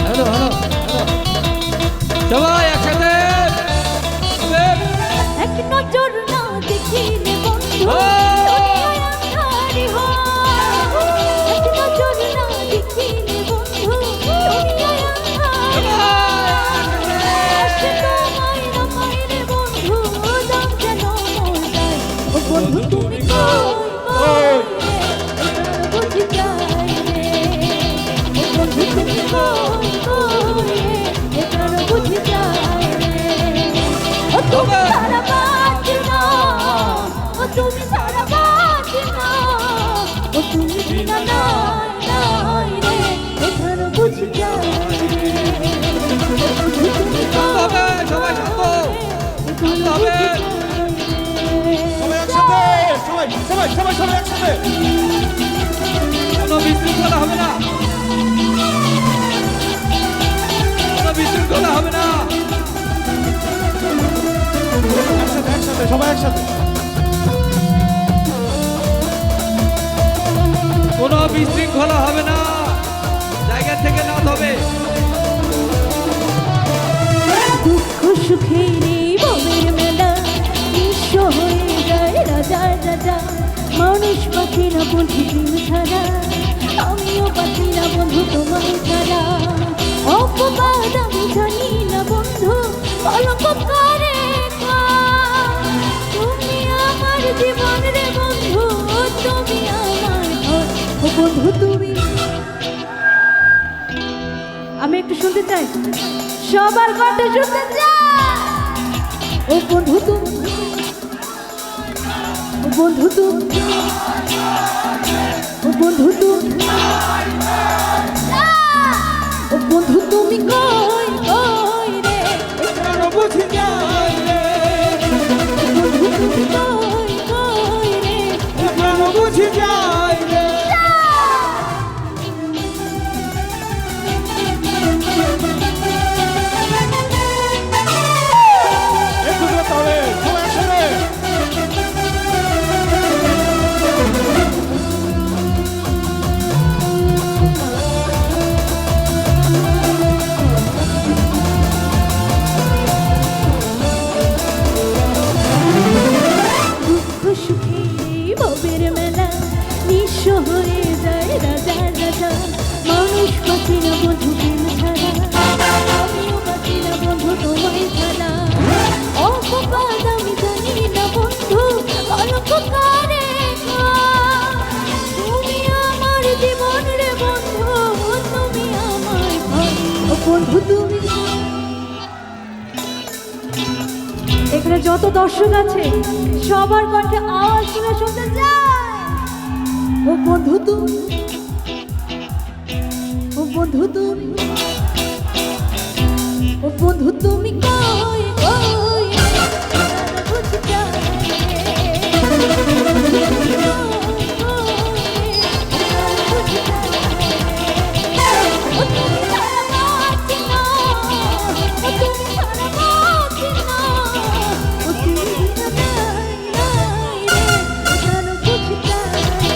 Hello hello সবাই একসাথে এক নজর না দেখিলে বন্ধু ও! দুনিয়ায় আঁধারি হয়। এক নজর না দেখিলে বন্ধু দুনিয়ায় আঁধারি হয়। সে তোমায় না পায় রে বন্ধু, দাম যেন মোর গায়ে। ও বন্ধু তুমি কই কই রে, বুঝি যাই রে। ও বন্ধু তুমি কই কই রে, এবার বুঝি যাই রে। ও তুমি সারা বাঁচি না, ও তুমি সারা বাঁচি না, ও তুমি বিনা নাই নাই রে, এবার বুঝি যাই রে। তুমি হবে সবাই শান্ত হবে সবাই একসাথে, সবাই সবাই সবাই সবাই একসাথে। কোনো বিশৃঙ্খলা হবে না, কোনো বিশৃঙ্খলা হবে না। একসাথে একসাথে সবাই একসাথে। কোনো বিশৃঙ্খলা হবে না, জায়গা থেকে না হবে। দুঃখ সুখের এই ভবের মেলা নিঃস্ব হয়ে যায় রাজা রাজা। মানুষ পাখি না বন্ধু তুমি ছাড়া, আমিও পাখি না বন্ধু তোমায় ছাড়া। অপবাদ আমি জানি না বন্ধু, কলঙ্ক করে তুমি আমার জীবন রে বন্ধু, তুমি আমার ঘর। ও বন্ধু তুমি, আমি একটু শুনতে চাই, সবার কণ্ঠে শুনতে চাই। ও বন্ধু তুমি, ও বন্ধু তুমি, ও বন্ধু তুমি, ও বন্ধু তুমি কই কই রে, কেন বুঝি যাই রে, ও বন্ধু তুমি কই কই রে। কেন বুঝি যাই রে। একটু জোরে তাহলে, সবাই একসাথে। দুঃখ সুখে ভবের মেলা নিঃস্ব হয়ে যায় রাজা রাজা। মানুষ পাখি না বন্ধু তুমি ছাড়া, আমিও পাখি না বন্ধু তোমায় ছাড়া। অপবাদ আমি জানি না বন্ধু, কলঙ্ক করে তুমি আমার জীবন রে বন্ধু, তুমি আমার ঘর। ও বন্ধু তুমি, এখানে যত দর্শক আছে সবার কণ্ঠে আওয়াজ শুনে শুনতে চাই। ও বন্ধু তুমি, ও বন্ধু তুমি, ও বন্ধু তুমি কই কই রে, বুঝি যাই রে। তুমি কই কই রে, বুঝি যাই রে। ও তুমি সারা বাঁচি না, ও তুমি সারা বাঁচি না, ও তুমি বিনা নাই নাই রে, এবার বুঝি যাই রে।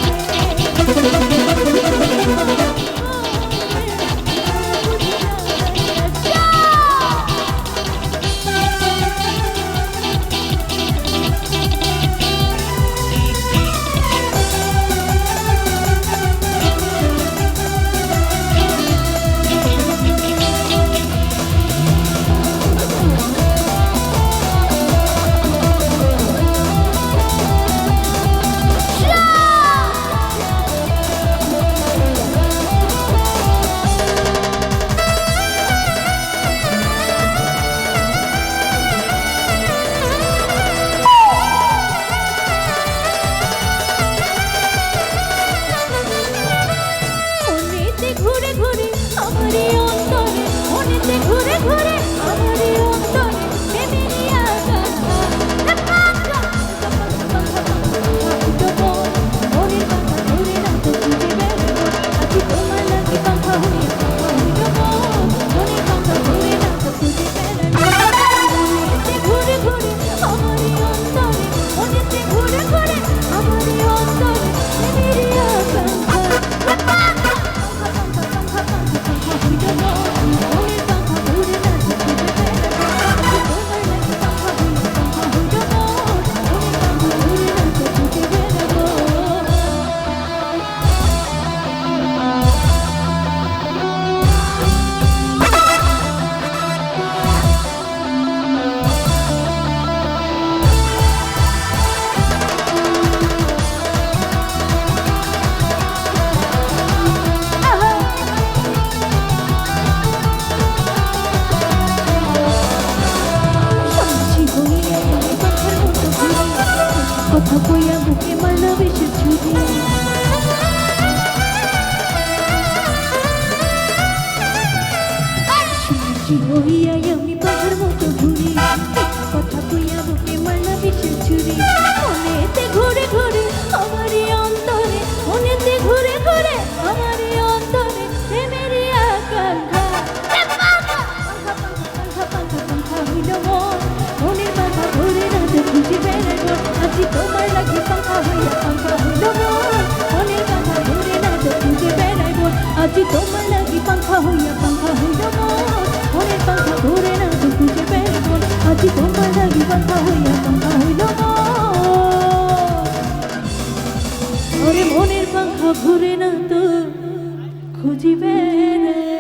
বুকে মারলো বিষের ছুরি হইয়াই আমি পাহাড় মতো ঘুরি কথা কইয়া বুকে মারলো বিষের ছুরি মনেতে ঘুরে ঘুরে আমারই অন্তরে মনেতে ঘুরে ঘুরে আমারই অন্তরে প্রেমেরই আকাঙ্ক্ষা পাঙ্খা হইল মন মনের মাথা ঘুরে না তো খুঁজে বেড়াইব আজি তোমার লাগি পাঙ্খা হইল মন মনের মাথা ঘুরে না তো খুঁজে বেড়াইব আজি তোমার লাগি পাঙ্খা হইল মন মনের পাঙ্খা ঘুরে না তো খুঁজে বেড়াইব আজি তোমার লাগি পাঙ্খা হইল মন ওরে মনের পাঙ্খা ঘুরে না তো খুঁজে বেড়াইব